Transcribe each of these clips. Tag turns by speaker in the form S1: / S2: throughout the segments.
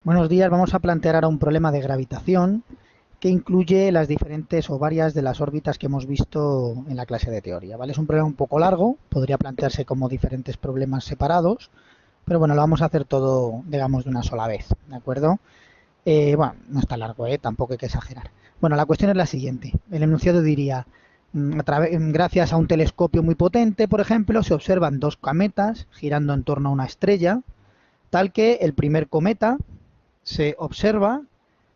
S1: Buenos días, vamos a plantear ahora un problema de gravitación que incluye las diferentes o varias de las órbitas que hemos visto en la clase de teoría, ¿vale? Es un problema un poco largo, podría plantearse como diferentes problemas separados, pero bueno, lo vamos a hacer todo, digamos, de una sola vez, ¿de acuerdo? Bueno, no está largo, tampoco hay que exagerar. Bueno, la cuestión es la siguiente. El enunciado diría, gracias a un telescopio muy potente, por ejemplo, se observan dos cometas girando en torno a una estrella, tal que el primer cometa se observa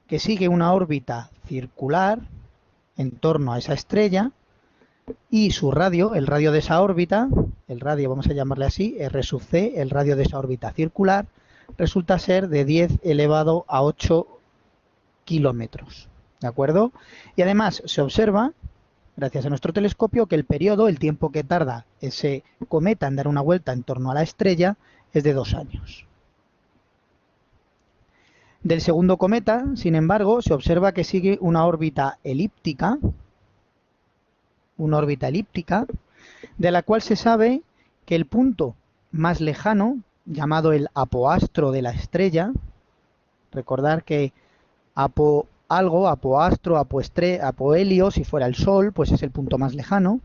S1: que sigue una órbita circular en torno a esa estrella y su radio, el radio de esa órbita, el radio vamos a llamarle así, R sub c, el radio de esa órbita circular, resulta ser de 10 elevado a 8 kilómetros. ¿De acuerdo? Y además se observa, gracias a nuestro telescopio, que el periodo, el tiempo que tarda ese cometa en dar una vuelta en torno a la estrella, es de 2 años. Del segundo cometa, sin embargo, se observa que sigue una órbita elíptica, de la cual se sabe que el punto más lejano, llamado el apoastro de la estrella, recordar que apoastro, apohelio, si fuera el Sol, pues es el punto más lejano,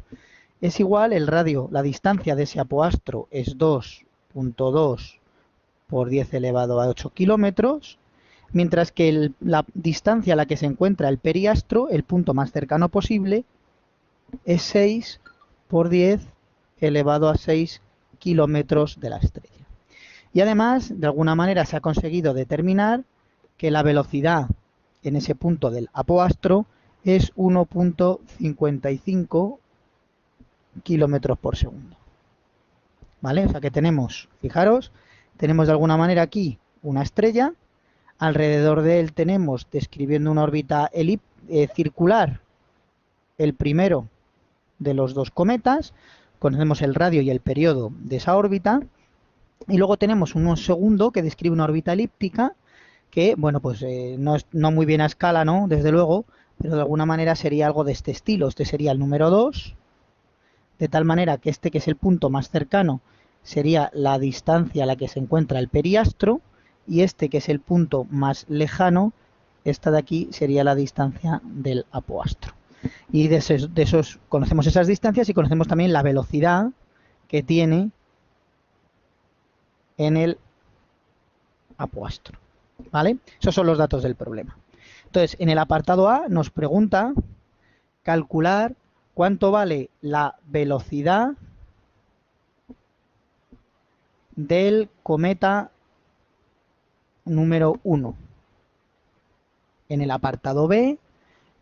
S1: es igual el radio, la distancia de ese apoastro es 2.2 por 10 elevado a 8 kilómetros, mientras que la distancia a la que se encuentra el periastro, el punto más cercano posible, es 6 por 10 elevado a 6 kilómetros de la estrella. Y además, de alguna manera se ha conseguido determinar que la velocidad en ese punto del apoastro es 1.55 kilómetros por segundo. ¿Vale? O sea que tenemos, fijaros, tenemos de alguna manera aquí una estrella. Alrededor de él tenemos, describiendo una órbita circular, el primero de los dos cometas. Conocemos el radio y el periodo de esa órbita. Y luego tenemos un segundo que describe una órbita elíptica que, bueno, pues no muy bien a escala, ¿no? Desde luego, pero de alguna manera sería algo de este estilo. Este sería el número 2, de tal manera que este, que es el punto más cercano, sería la distancia a la que se encuentra el periastro, y este, que es el punto más lejano, esta de aquí sería la distancia del apoastro. Y de esos conocemos esas distancias y conocemos también la velocidad que tiene en el apoastro. ¿Vale? Esos son los datos del problema. Entonces, en el apartado A nos pregunta calcular cuánto vale la velocidad del cometa número 1. En el apartado B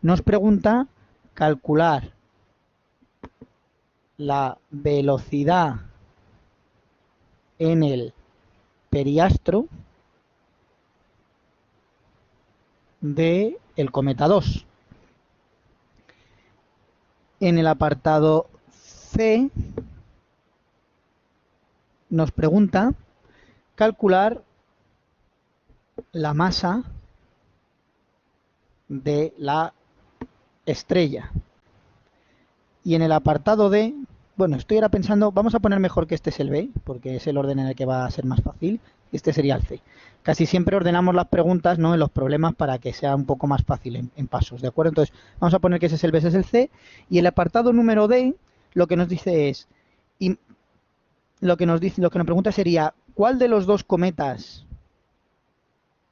S1: nos pregunta calcular la velocidad en el periastro del cometa 2. En el apartado C nos pregunta calcular la masa de la estrella. Y en el apartado D, bueno, estoy ahora pensando, vamos a poner mejor que este es el B, porque es el orden en el que va a ser más fácil. Este sería el C. Casi siempre ordenamos las preguntas, ¿no?, en los problemas para que sea un poco más fácil en pasos, ¿de acuerdo? Entonces, vamos a poner que ese es el B, ese es el C. Y el apartado número D, lo que nos dice es, lo que nos pregunta sería, ¿cuál de los dos cometas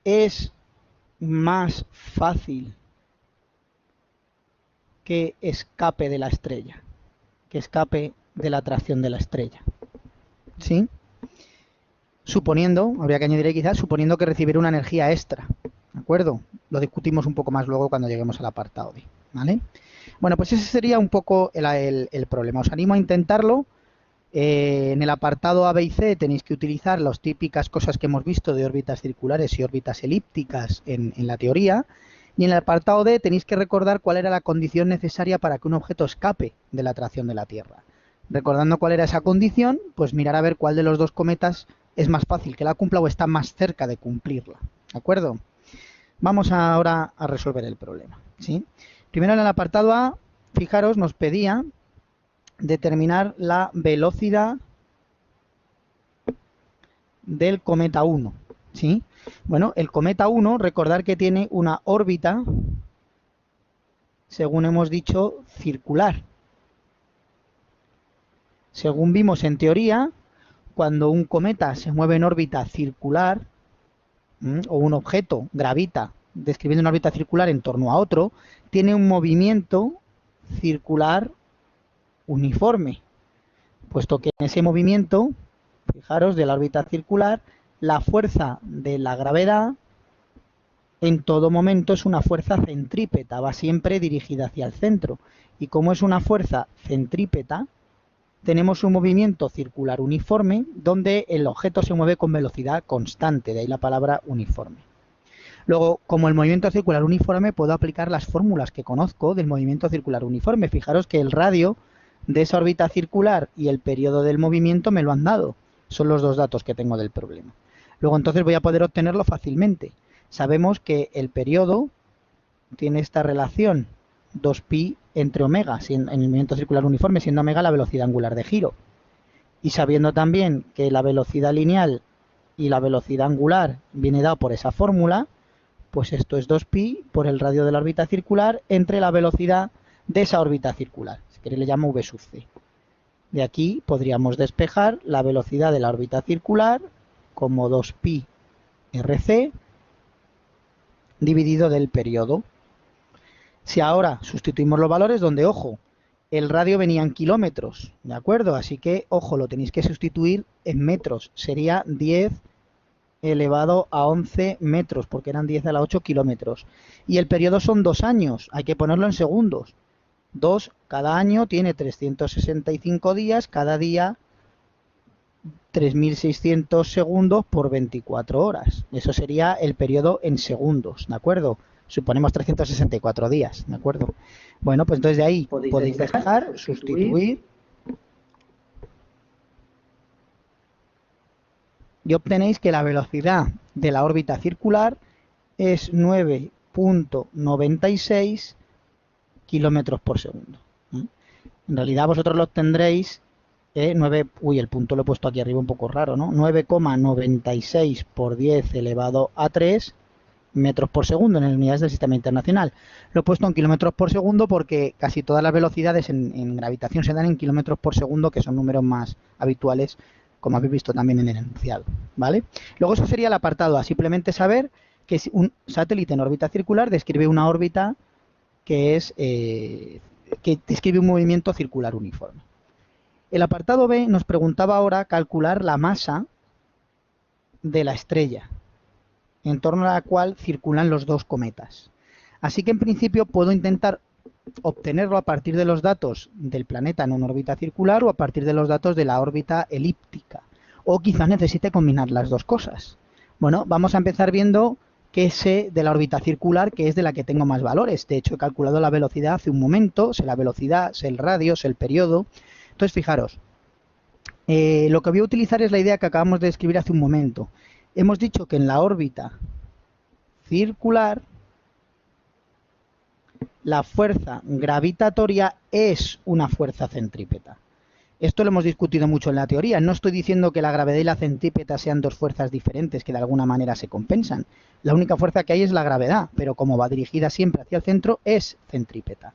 S1: es más fácil que escape de la estrella, que escape de la atracción de la estrella? ¿Sí? Suponiendo, habría que añadir quizás, suponiendo que recibir una energía extra, ¿de acuerdo? Lo discutimos un poco más luego cuando lleguemos al apartado D, ¿vale? Bueno, pues ese sería un poco el problema. Os animo a intentarlo. En el apartado A, B y C tenéis que utilizar las típicas cosas que hemos visto de órbitas circulares y órbitas elípticas en la teoría. Y en el apartado D tenéis que recordar cuál era la condición necesaria para que un objeto escape de la atracción de la Tierra. Recordando cuál era esa condición, pues mirar a ver cuál de los dos cometas es más fácil que la cumpla o está más cerca de cumplirla. ¿De acuerdo? Vamos ahora a resolver el problema, ¿sí? Primero, en el apartado A, fijaros, nos pedía determinar la velocidad del cometa 1. ¿Sí? Bueno, el cometa 1, recordar que tiene una órbita, según hemos dicho, circular. Según vimos en teoría, cuando un cometa se mueve en órbita circular, o un objeto gravita describiendo una órbita circular en torno a otro, tiene un movimiento circular uniforme, puesto que en ese movimiento, fijaros, de la órbita circular, la fuerza de la gravedad en todo momento es una fuerza centrípeta, va siempre dirigida hacia el centro. Y como es una fuerza centrípeta, tenemos un movimiento circular uniforme donde el objeto se mueve con velocidad constante, de ahí la palabra uniforme. Luego, como el movimiento circular uniforme, puedo aplicar las fórmulas que conozco del movimiento circular uniforme. Fijaros que el radio de esa órbita circular y el periodo del movimiento me lo han dado. Son los dos datos que tengo del problema. Luego entonces voy a poder obtenerlo fácilmente. Sabemos que el periodo tiene esta relación 2pi entre omega, en el movimiento circular uniforme, siendo omega la velocidad angular de giro. Y sabiendo también que la velocidad lineal y la velocidad angular viene dado por esa fórmula, pues esto es 2pi por el radio de la órbita circular entre la velocidad de esa órbita circular. Si queréis le llamo v sub c. De aquí podríamos despejar la velocidad de la órbita circular como 2pi rc dividido del periodo. Si ahora sustituimos los valores donde, ojo, el radio venía en kilómetros, ¿de acuerdo? Así que, ojo, lo tenéis que sustituir en metros. Sería 10 elevado a 11 metros, porque eran 10 a la 8 kilómetros. Y el periodo son 2 años, hay que ponerlo en segundos. 2, cada año tiene 365 días, cada día 3.600 segundos por 24 horas. Eso sería el periodo en segundos, ¿de acuerdo? Suponemos 364 días, ¿de acuerdo? Bueno, pues entonces de ahí podéis dejar, sustituir y obtenéis que la velocidad de la órbita circular es 9,96 kilómetros por segundo. En realidad vosotros lo tendréis 9, el punto lo he puesto aquí arriba un poco raro, ¿no? 9,96 por 10 elevado a 3 metros por segundo en unidades del sistema internacional. Lo he puesto en kilómetros por segundo porque casi todas las velocidades en gravitación se dan en kilómetros por segundo, que son números más habituales, como habéis visto también en el enunciado, ¿vale? Luego eso sería el apartado A, simplemente saber que un satélite en órbita circular describe una órbita que es que describe un movimiento circular uniforme. El apartado B nos preguntaba ahora calcular la masa de la estrella, en torno a la cual circulan los dos cometas. Así que en principio puedo intentar obtenerlo a partir de los datos del planeta en una órbita circular o a partir de los datos de la órbita elíptica. O quizás necesite combinar las dos cosas. Bueno, vamos a empezar viendo qué sé de la órbita circular, que es de la que tengo más valores. De hecho, he calculado la velocidad hace un momento, sé la velocidad, sé el radio, sé el periodo. Entonces, fijaros, lo que voy a utilizar es la idea que acabamos de describir hace un momento. Hemos dicho que en la órbita circular la fuerza gravitatoria es una fuerza centrípeta. Esto lo hemos discutido mucho en la teoría. No estoy diciendo que la gravedad y la centrípeta sean dos fuerzas diferentes que de alguna manera se compensan. La única fuerza que hay es la gravedad, pero como va dirigida siempre hacia el centro, es centrípeta.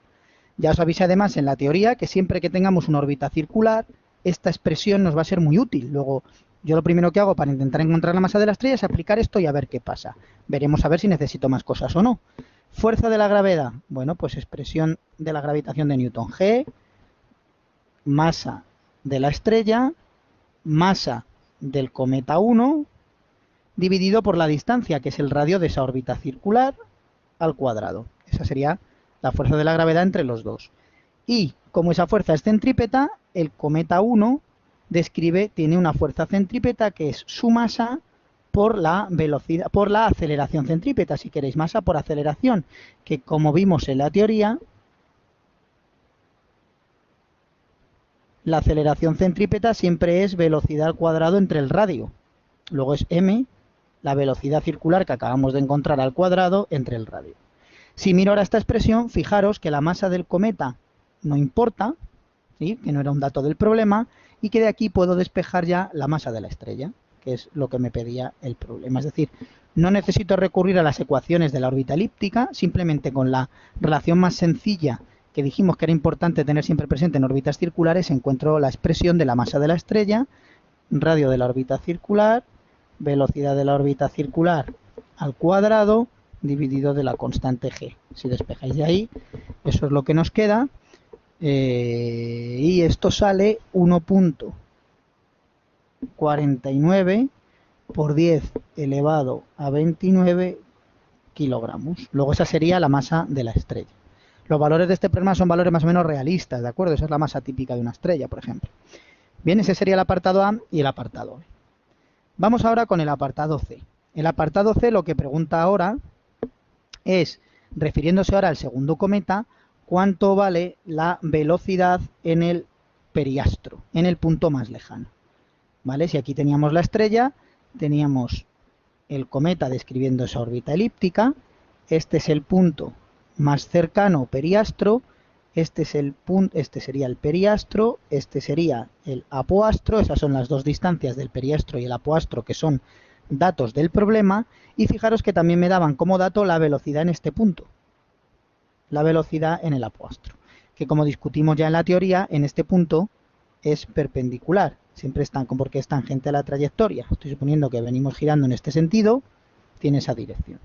S1: Ya os avisé además en la teoría que siempre que tengamos una órbita circular, esta expresión nos va a ser muy útil. Luego, yo lo primero que hago para intentar encontrar la masa de la estrella es aplicar esto y a ver qué pasa. Veremos a ver si necesito más cosas o no. Fuerza de la gravedad. Bueno, pues expresión de la gravitación de Newton. G, masa de la estrella, masa del cometa 1, dividido por la distancia, que es el radio de esa órbita circular, al cuadrado. Esa sería la fuerza de la gravedad entre los dos. Y como esa fuerza es centrípeta, el cometa 1 tiene una fuerza centrípeta que es su masa por la velocidad, por la aceleración centrípeta, si queréis, masa por aceleración, que como vimos en la teoría, la aceleración centrípeta siempre es velocidad al cuadrado entre el radio. Luego es m, la velocidad circular que acabamos de encontrar al cuadrado entre el radio. Si miro ahora esta expresión, fijaros que la masa del cometa no importa, ¿sí? Que no era un dato del problema, y que de aquí puedo despejar ya la masa de la estrella, que es lo que me pedía el problema. Es decir, no necesito recurrir a las ecuaciones de la órbita elíptica, simplemente con la relación más sencilla que dijimos que era importante tener siempre presente en órbitas circulares, encuentro la expresión de la masa de la estrella, radio de la órbita circular, velocidad de la órbita circular al cuadrado, dividido de la constante g. Si despejáis de ahí, eso es lo que nos queda. Y esto sale 1.49 por 10 elevado a 29 kilogramos. Luego esa sería la masa de la estrella. Los valores de este problema son valores más o menos realistas, ¿de acuerdo? Esa es la masa típica de una estrella, por ejemplo. Bien, ese sería el apartado A y el apartado B. Vamos ahora con el apartado C. El apartado C lo que pregunta ahora es, refiriéndose ahora al segundo cometa, cuánto vale la velocidad en el periastro, en el punto más lejano. ¿Vale? Si aquí teníamos la estrella, teníamos el cometa describiendo esa órbita elíptica, este es el punto más cercano periastro, este sería el periastro, este sería el apoastro, esas son las dos distancias del periastro y el apoastro que son datos del problema, y fijaros que también me daban como dato la velocidad en este punto, la velocidad en el apoastro, que como discutimos ya en la teoría, en este punto es perpendicular, siempre están porque es tangente a la trayectoria, estoy suponiendo que venimos girando en este sentido, tiene esa dirección.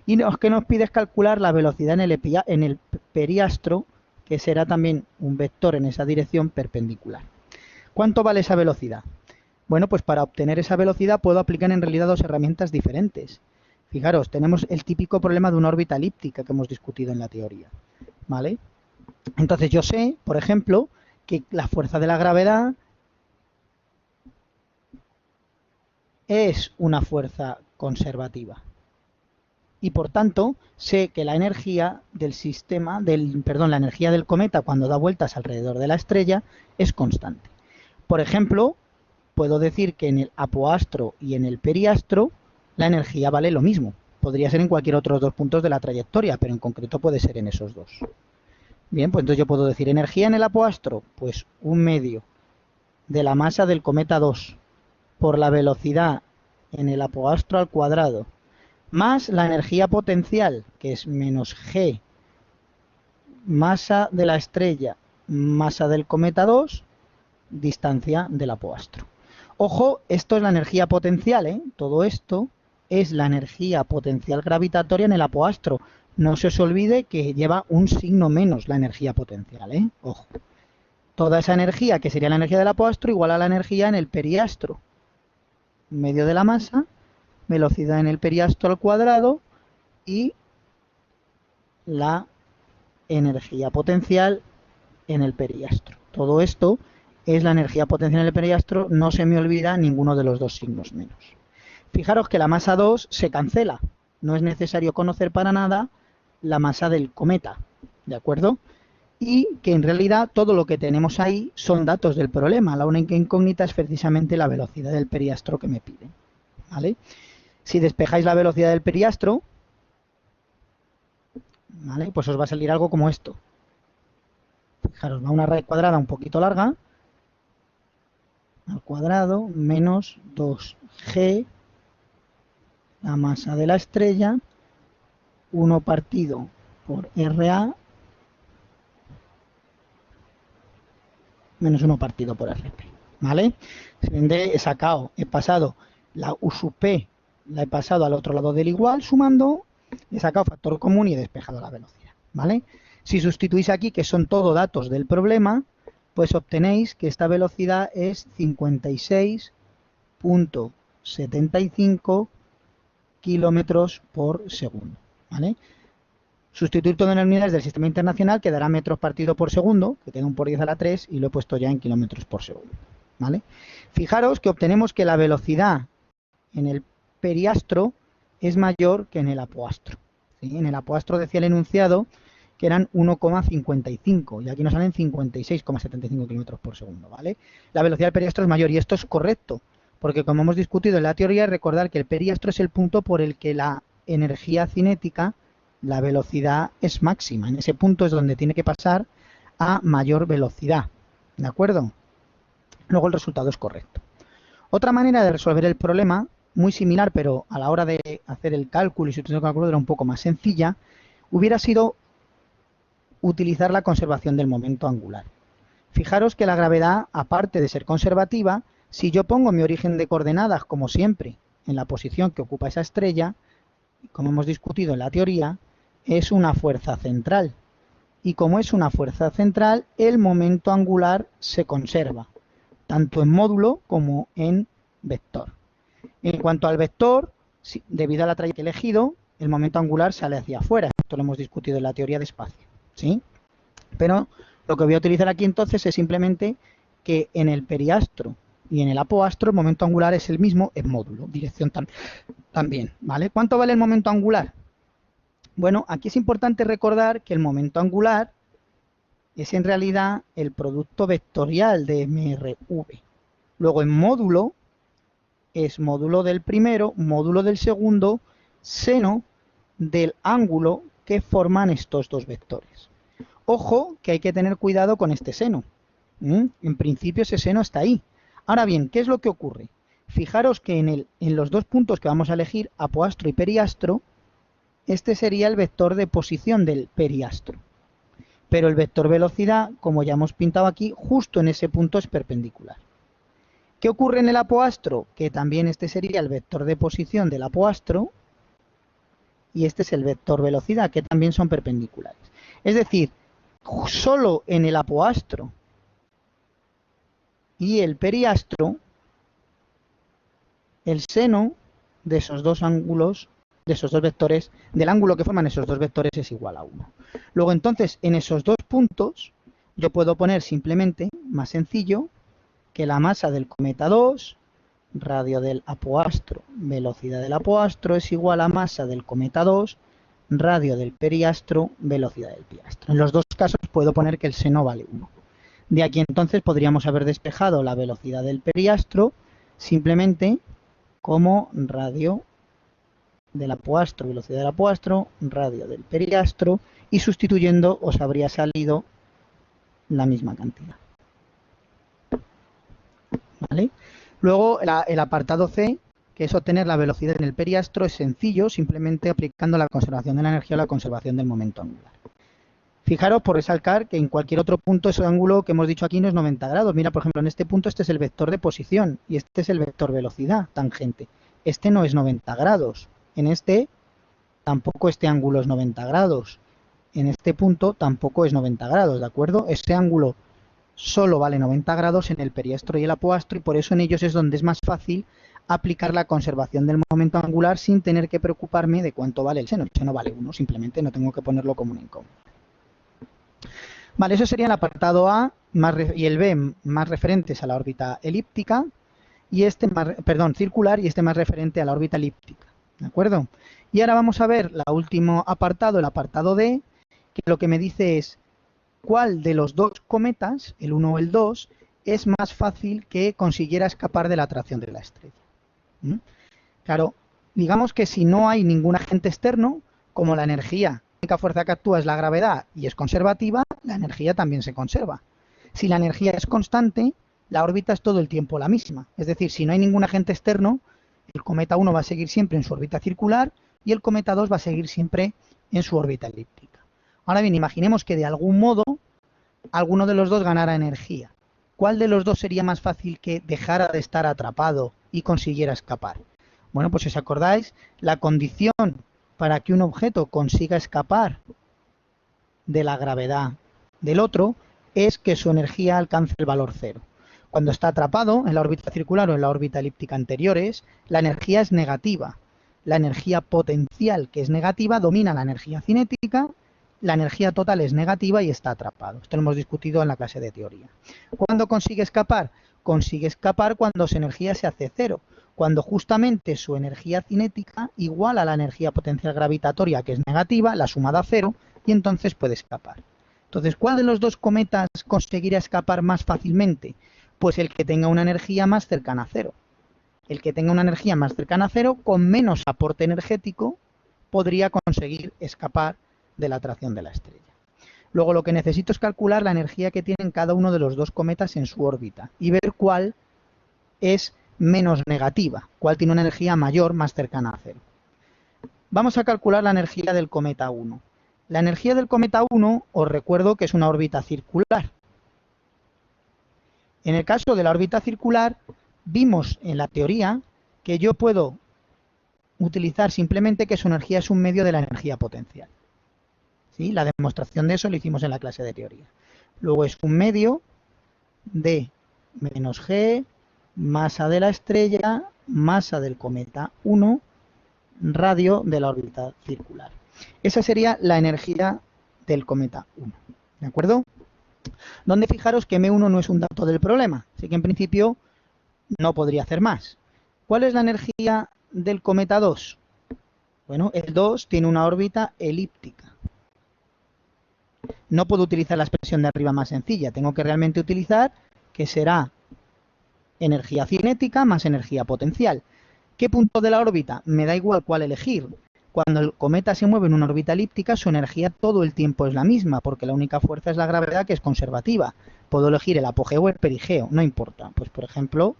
S1: Y lo que nos pide es calcular la velocidad en el periastro, que será también un vector en esa dirección perpendicular. ¿Cuánto vale esa velocidad? Bueno, pues para obtener esa velocidad puedo aplicar en realidad dos herramientas diferentes. Fijaros, tenemos el típico problema de una órbita elíptica que hemos discutido en la teoría, ¿vale? Entonces yo sé, por ejemplo, que la fuerza de la gravedad es una fuerza conservativa. Y por tanto, sé que la energía del sistema, la energía del cometa cuando da vueltas alrededor de la estrella es constante. Por ejemplo, puedo decir que en el apoastro y en el periastro la energía vale lo mismo. Podría ser en cualquier otros dos puntos de la trayectoria, pero en concreto puede ser en esos dos. Bien, pues entonces yo puedo decir energía en el apoastro, pues 1/2 de la masa del cometa 2 por la velocidad en el apoastro al cuadrado, más la energía potencial, que es menos g, masa de la estrella, masa del cometa 2, distancia del apoastro. Ojo, esto es la energía potencial, ¿eh? Todo esto es la energía potencial gravitatoria en el apoastro. No se os olvide que lleva un signo menos la energía potencial, ¿eh? Ojo. Toda esa energía, que sería la energía del apoastro, igual a la energía en el periastro. Medio de la masa, velocidad en el periastro al cuadrado y la energía potencial en el periastro. Todo esto es la energía potencial en el periastro, no se me olvida ninguno de los dos signos menos. Fijaros que la masa 2 se cancela, no es necesario conocer para nada la masa del cometa, ¿de acuerdo? Y que en realidad todo lo que tenemos ahí son datos del problema, la única incógnita es precisamente la velocidad del periastro que me piden, ¿vale? Si despejáis la velocidad del periastro, ¿vale? Pues os va a salir algo como esto. Fijaros, va una raíz cuadrada un poquito larga, al cuadrado, menos 2g, la masa de la estrella, 1 partido por RA, menos 1 partido por RP, ¿vale? He pasado la U sub P, la he pasado al otro lado del igual, sumando, he sacado factor común y he despejado la velocidad, ¿vale? Si sustituís aquí, que son todo datos del problema, pues obtenéis que esta velocidad es 56.75 kilómetros por segundo, ¿vale? Sustituir todo en unidades del sistema internacional quedará metros partido por segundo, que queda un por 10 a la 3, y lo he puesto ya en kilómetros por segundo, ¿vale? Fijaros que obtenemos que la velocidad en el periastro es mayor que en el apoastro, ¿sí? En el apoastro decía el enunciado que eran 1,55 y aquí nos salen 56,75 kilómetros por segundo, ¿vale? La velocidad del periastro es mayor y esto es correcto, porque como hemos discutido en la teoría, recordar que el periastro es el punto por el que la energía cinética, la velocidad es máxima. En ese punto es donde tiene que pasar a mayor velocidad, ¿de acuerdo? Luego el resultado es correcto. Otra manera de resolver el problema, muy similar, pero a la hora de hacer el cálculo y su cálculo era un poco más sencilla, hubiera sido utilizar la conservación del momento angular. Fijaros que la gravedad, aparte de ser conservativa, si yo pongo mi origen de coordenadas, como siempre, en la posición que ocupa esa estrella, como hemos discutido en la teoría, es una fuerza central. Y como es una fuerza central, el momento angular se conserva, tanto en módulo como en vector. En cuanto al vector, debido a la trayectoria que he elegido, el momento angular sale hacia afuera. Esto lo hemos discutido en la teoría de espacio, ¿sí? Pero lo que voy a utilizar aquí entonces es simplemente que en el periastro y en el apoastro el momento angular es el mismo en módulo, dirección también, ¿vale? ¿Cuánto vale el momento angular? Bueno, aquí es importante recordar que el momento angular es en realidad el producto vectorial de MRV. Luego en módulo es módulo del primero, módulo del segundo, seno del ángulo que forman estos dos vectores. Ojo que hay que tener cuidado con este seno. En principio ese seno está ahí. Ahora bien, ¿qué es lo que ocurre? Fijaros que en los dos puntos que vamos a elegir, apoastro y periastro, este sería el vector de posición del periastro. Pero el vector velocidad, como ya hemos pintado aquí, justo en ese punto es perpendicular. ¿Qué ocurre en el apoastro? Que también este sería el vector de posición del apoastro y este es el vector velocidad, que también son perpendiculares. Es decir, solo en el apoastro y el periastro, el seno de esos dos ángulos, de esos dos vectores, del ángulo que forman esos dos vectores es igual a 1. Luego entonces, en esos dos puntos, yo puedo poner simplemente, más sencillo, que la masa del cometa 2, radio del apoastro, velocidad del apoastro, es igual a masa del cometa 2, radio del periastro, velocidad del periastro. En los dos casos puedo poner que el seno vale 1. De aquí entonces podríamos haber despejado la velocidad del periastro simplemente como radio del apoastro, velocidad del apoastro, radio del periastro, y sustituyendo os habría salido la misma cantidad. ¿Vale? Luego el apartado C, que es obtener la velocidad en el periastro, es sencillo, simplemente aplicando la conservación de la energía o la conservación del momento angular. Fijaros, por resaltar, que en cualquier otro punto ese ángulo que hemos dicho aquí no es 90 grados. Mira, por ejemplo, en este punto este es el vector de posición y este es el vector velocidad, tangente. Este no es 90 grados. En este tampoco este ángulo es 90 grados. En este punto tampoco es 90 grados, ¿de acuerdo? Este ángulo solo vale 90 grados en el periastro y el apoastro y por eso en ellos es donde es más fácil aplicar la conservación del momento angular sin tener que preocuparme de cuánto vale el seno. El seno vale 1, simplemente no tengo que ponerlo como un incómodo. Vale, eso sería el apartado A y el B más referentes a la órbita elíptica y este más, circular y este más referente a la órbita elíptica, ¿de acuerdo? Y ahora vamos a ver el último apartado, el apartado D, que lo que me dice es cuál de los dos cometas, el 1 o el 2, es más fácil que consiguiera escapar de la atracción de la estrella. Claro, digamos que si no hay ningún agente externo, como la energía, la única fuerza que actúa es la gravedad y es conservativa, la energía también se conserva. Si la energía es constante, la órbita es todo el tiempo la misma. Es decir, si no hay ningún agente externo, el cometa 1 va a seguir siempre en su órbita circular y el cometa 2 va a seguir siempre en su órbita elíptica. Ahora bien, imaginemos que de algún modo alguno de los dos ganara energía. ¿Cuál de los dos sería más fácil que dejara de estar atrapado y consiguiera escapar? Bueno, pues si os acordáis, la condición para que un objeto consiga escapar de la gravedad del otro es que su energía alcance el valor cero. Cuando está atrapado en la órbita circular o en la órbita elíptica anteriores, la energía es negativa. La energía potencial, que es negativa, domina la energía cinética. La energía total es negativa y está atrapado. Esto lo hemos discutido en la clase de teoría. ¿Cuándo consigue escapar? Consigue escapar cuando su energía se hace cero, cuando justamente su energía cinética iguala a la energía potencial gravitatoria, que es negativa, la suma da cero, y entonces puede escapar. Entonces, ¿cuál de los dos cometas conseguirá escapar más fácilmente? Pues el que tenga una energía más cercana a cero. El que tenga una energía más cercana a cero, con menos aporte energético, podría conseguir escapar de la atracción de la estrella. Luego lo que necesito es calcular la energía que tienen cada uno de los dos cometas en su órbita y ver cuál es menos negativa, cuál tiene una energía mayor, más cercana a cero. Vamos a calcular la energía del cometa 1. La energía del cometa 1, os recuerdo que es una órbita circular. En el caso de la órbita circular, vimos en la teoría que yo puedo utilizar simplemente que su energía es un medio de la energía potencial. ¿Sí? La demostración de eso lo hicimos en la clase de teoría. Luego es un medio de menos g, masa de la estrella, masa del cometa 1, radio de la órbita circular. Esa sería la energía del cometa 1. ¿De acuerdo? Donde fijaros que M1 no es un dato del problema, así que en principio no podría hacer más. ¿Cuál es la energía del cometa 2? Bueno, el 2 tiene una órbita elíptica. No puedo utilizar la expresión de arriba más sencilla, tengo que realmente utilizar que será energía cinética más energía potencial. ¿Qué punto de la órbita? Me da igual cuál elegir. Cuando el cometa se mueve en una órbita elíptica, su energía todo el tiempo es la misma, porque la única fuerza es la gravedad, que es conservativa. Puedo elegir el apogeo o el perigeo, no importa. Pues, por ejemplo,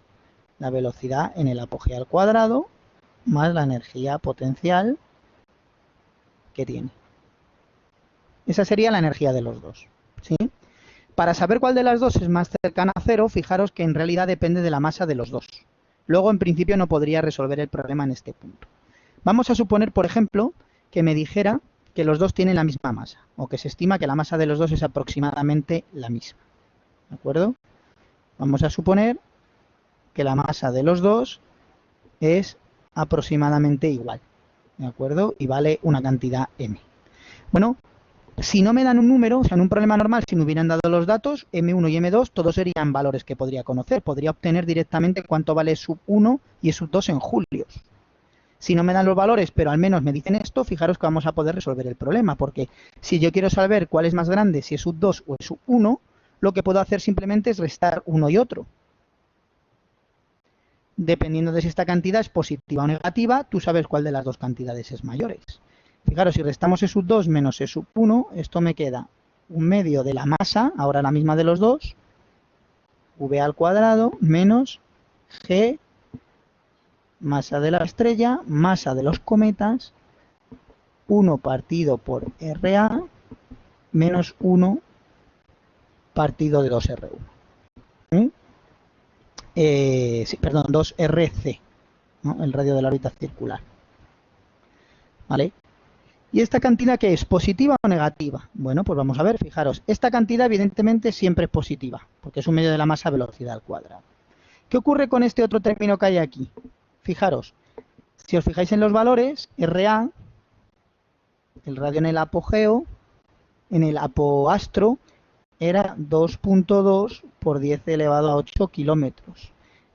S1: la velocidad en el apogeo al cuadrado más la energía potencial que tiene. Esa sería la energía de los dos, ¿sí? Para saber cuál de las dos es más cercana a cero, fijaros que en realidad depende de la masa de los dos. Luego, en principio, no podría resolver el problema en este punto. Vamos a suponer, por ejemplo, que me dijera que los dos tienen la misma masa, o que se estima que la masa de los dos es aproximadamente la misma. ¿De acuerdo? Vamos a suponer que la masa de los dos es aproximadamente igual. ¿De acuerdo? Y vale una cantidad m. Bueno, si no me dan un número, o sea, en un problema normal, si me hubieran dado los datos, M1 y M2, todos serían valores que podría conocer. Podría obtener directamente cuánto vale sub 1 y sub 2 en julios. Si no me dan los valores, pero al menos me dicen esto, fijaros que vamos a poder resolver el problema, porque si yo quiero saber cuál es más grande, si es sub 2 o es sub 1, lo que puedo hacer simplemente es restar uno y otro. Dependiendo de si esta cantidad es positiva o negativa, tú sabes cuál de las dos cantidades es mayores. Fijaros, si restamos E sub 2 menos E sub 1, esto me queda un medio de la masa, ahora la misma de los dos, V al cuadrado, menos G, masa de la estrella, masa de los cometas, 1 partido por RA, menos 1 partido de 2R1. Sí, perdón, 2RC, ¿no? El radio de la órbita circular. ¿Vale? ¿Y esta cantidad qué es? ¿Positiva o negativa? Bueno, pues vamos a ver, fijaros. Esta cantidad evidentemente siempre es positiva, porque es un medio de la masa velocidad al cuadrado. ¿Qué ocurre con este otro término que hay aquí? Fijaros, si os fijáis en los valores, RA, el radio en el apogeo, en el apoastro, era 2.2 por 10 elevado a 8 kilómetros.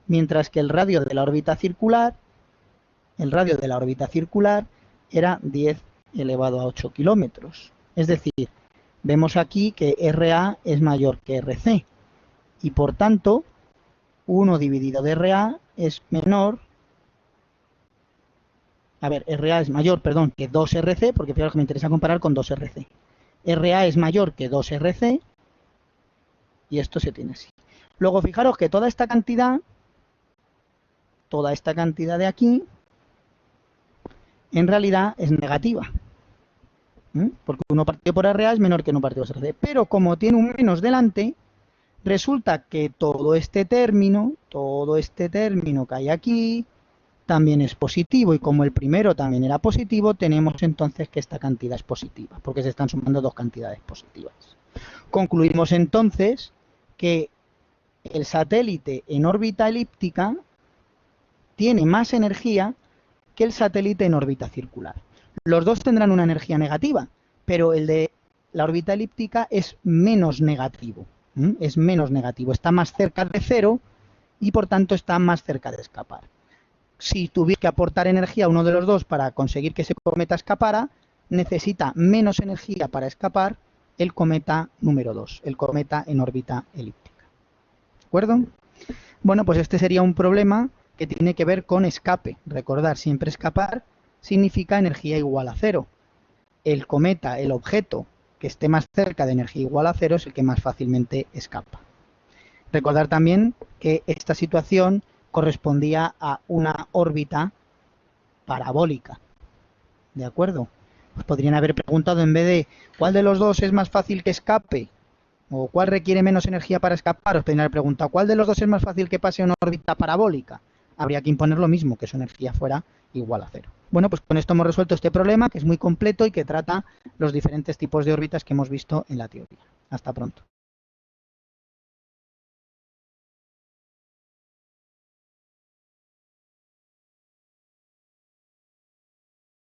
S1: Mientras que el radio de la órbita circular, era 10 elevado a 8 kilómetros. Es decir, vemos aquí que RA es mayor que RC. Y por tanto, 1 dividido de RA es menor. A ver, RA es mayor, perdón, que 2RC, porque fijaros que me interesa comparar con 2RC. RA es mayor que 2RC. Y esto se tiene así. Luego fijaros que toda esta cantidad de aquí, en realidad es negativa. Porque 1 partido por RA es menor que 1 partido por RC. Pero como tiene un menos delante, resulta que todo este término que hay aquí, también es positivo. Y como el primero también era positivo, tenemos entonces que esta cantidad es positiva, porque se están sumando dos cantidades positivas. Concluimos entonces que el satélite en órbita elíptica tiene más energía que el satélite en órbita circular. Los dos tendrán una energía negativa, pero el de la órbita elíptica es menos negativo. Es menos negativo, está más cerca de cero y por tanto está más cerca de escapar. Si tuviera que aportar energía a uno de los dos para conseguir que ese cometa escapara, necesita menos energía para escapar el cometa número 2, el cometa en órbita elíptica. ¿De acuerdo? Bueno, pues este sería un problema que tiene que ver con escape. Recordar, siempre escapar significa energía igual a cero. El cometa, el objeto que esté más cerca de energía igual a cero es el que más fácilmente escapa. Recordar también que esta situación correspondía a una órbita parabólica. ¿De acuerdo? Os podrían haber preguntado, en vez de ¿cuál de los dos es más fácil que escape? ¿O cuál requiere menos energía para escapar? Os podrían haber preguntado ¿cuál de los dos es más fácil que pase a una órbita parabólica? Habría que imponer lo mismo, que su energía fuera igual a cero. Bueno, pues con esto hemos resuelto este problema, que es muy completo y que trata los diferentes tipos de órbitas que hemos visto en la teoría. Hasta pronto.